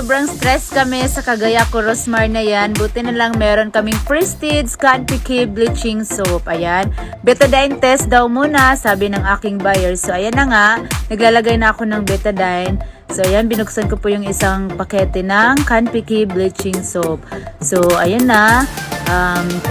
sobrang stress kami sa kagaya ko Rosmar na yan. Buti na lang meron kaming Prestige Canpiky Bleaching Soap. Ayan. Betadine test daw muna, sabi ng aking buyer. So, ayan na nga. Naglalagay na ako ng betadine. So, ayan. Binuksan ko po yung isang pakete ng Canpiky Bleaching Soap. So, ayan na.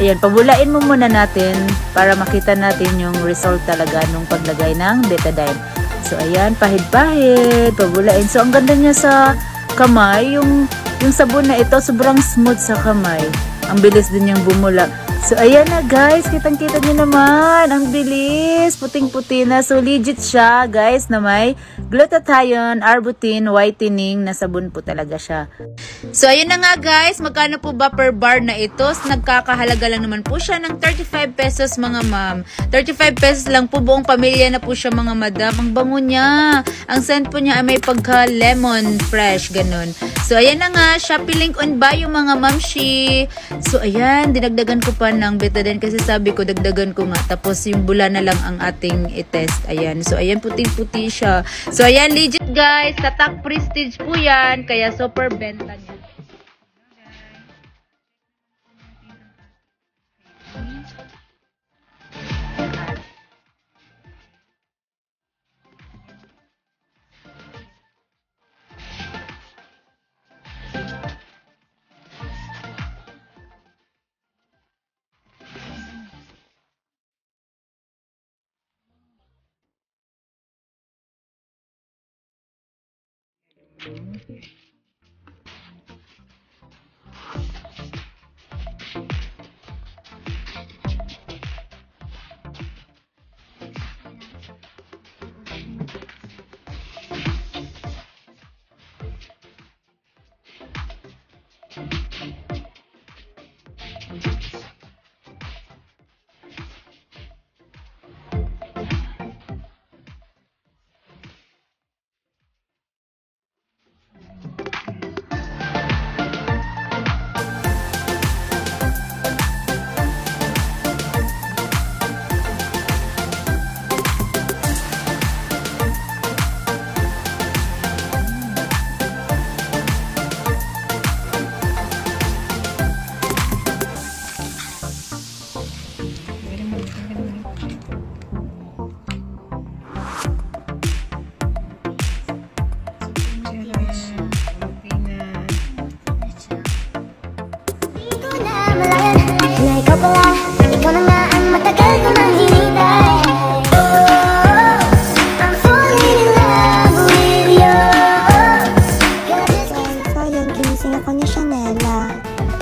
Ayan. Pabulain mo muna natin para makita natin yung result talaga nung paglagay ng betadine. So, ayan, pahid-pahid, pabulain. So, ang ganda niya sa kamay. Yung sabon na ito, sobrang smooth sa kamay. Ang bilis din niyang bumula. So, ayan na guys. Kitang-kita niyo naman. Ang bilis. Puting-puti na. So, legit siya guys na may glutathione, arbutin, whitening na sabon po talaga siya. So, ayun na nga guys. Magkano po ba per bar na ito? Nagkakahalaga lang naman po siya ng 35 pesos mga ma'am. 35 pesos lang po. Buong pamilya na po siya mga madam. Ang bango niya. Ang scent po niya ay may pagka-lemon fresh. Ganun. So, ayan na nga. Shopee link on bio mga mamshi. So, ayan. Dinagdagan ko pa ng betadine kasi sabi ko dagdagan ko nga tapos yung bula na lang ang ating i-test. Ayan. So ayan puting-puti siya. So ayan legit guys. Tatak Prestige po yan. Kaya super benta niya.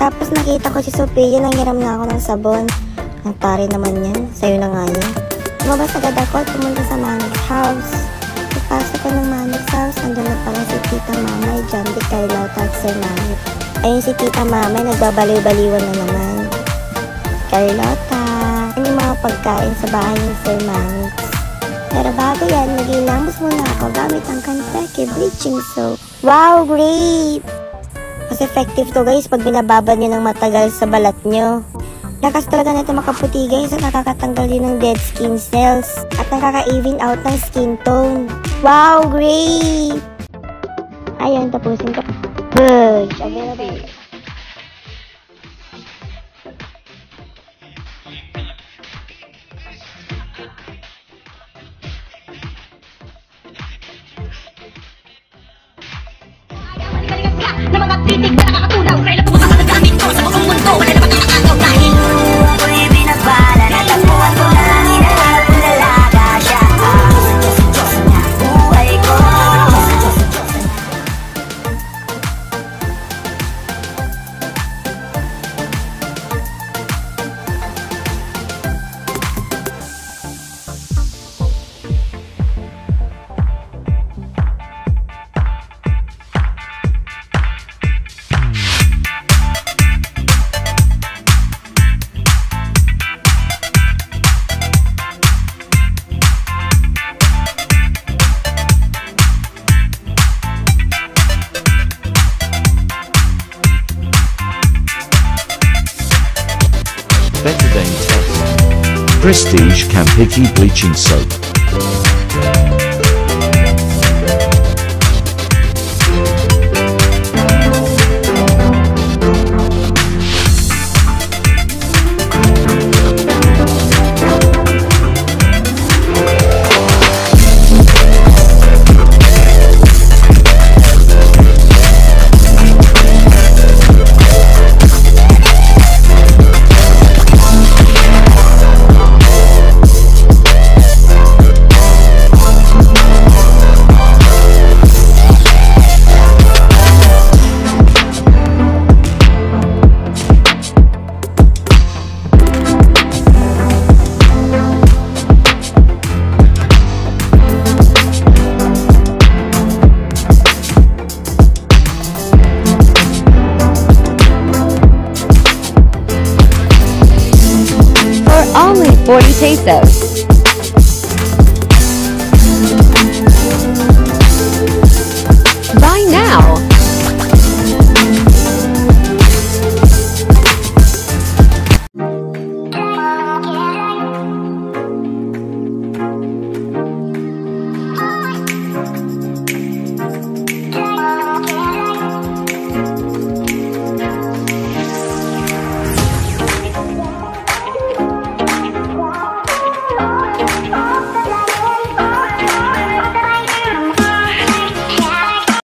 Tapos nakita ko si Sophia, nanghiram na ako ng sabon. Ang pare naman yan, sa'yo na nga yan. Lumabas agad ako at pumunta sa Manix house. Ipasok ko ng Manix house, nandun na pala si Tita Mamay, John D. Carlota at Sir Manix. Ayun si Tita Mamay, nagbabaliw-baliwan na naman. Carlota, ano yung mga pagkain sa bahay ni Sir Manix? Pero bago yan, nag-ilamos muna ako gamit ang Canpiky Bleaching Soap. Wow, great! Mas effective to guys pag binababad nyo ng matagal sa balat nyo. Lakas talaga na ito makaputi guys at nakakatanggal din ng dead skin cells at nakaka-even out ng skin tone. Wow, great! Ayun, tapusin ko. Good! Available. Na mga titig na nakakatunaw kailan po sa gamit ko sa buong mundo wala na makakagaw dahil ako'y binabala natagpuan ko na lang hinahanap kong dalaga siya sa Diyos niya buhay ko. Betadine test. Prestige Canpiky Bleaching Soap. 40 pesos.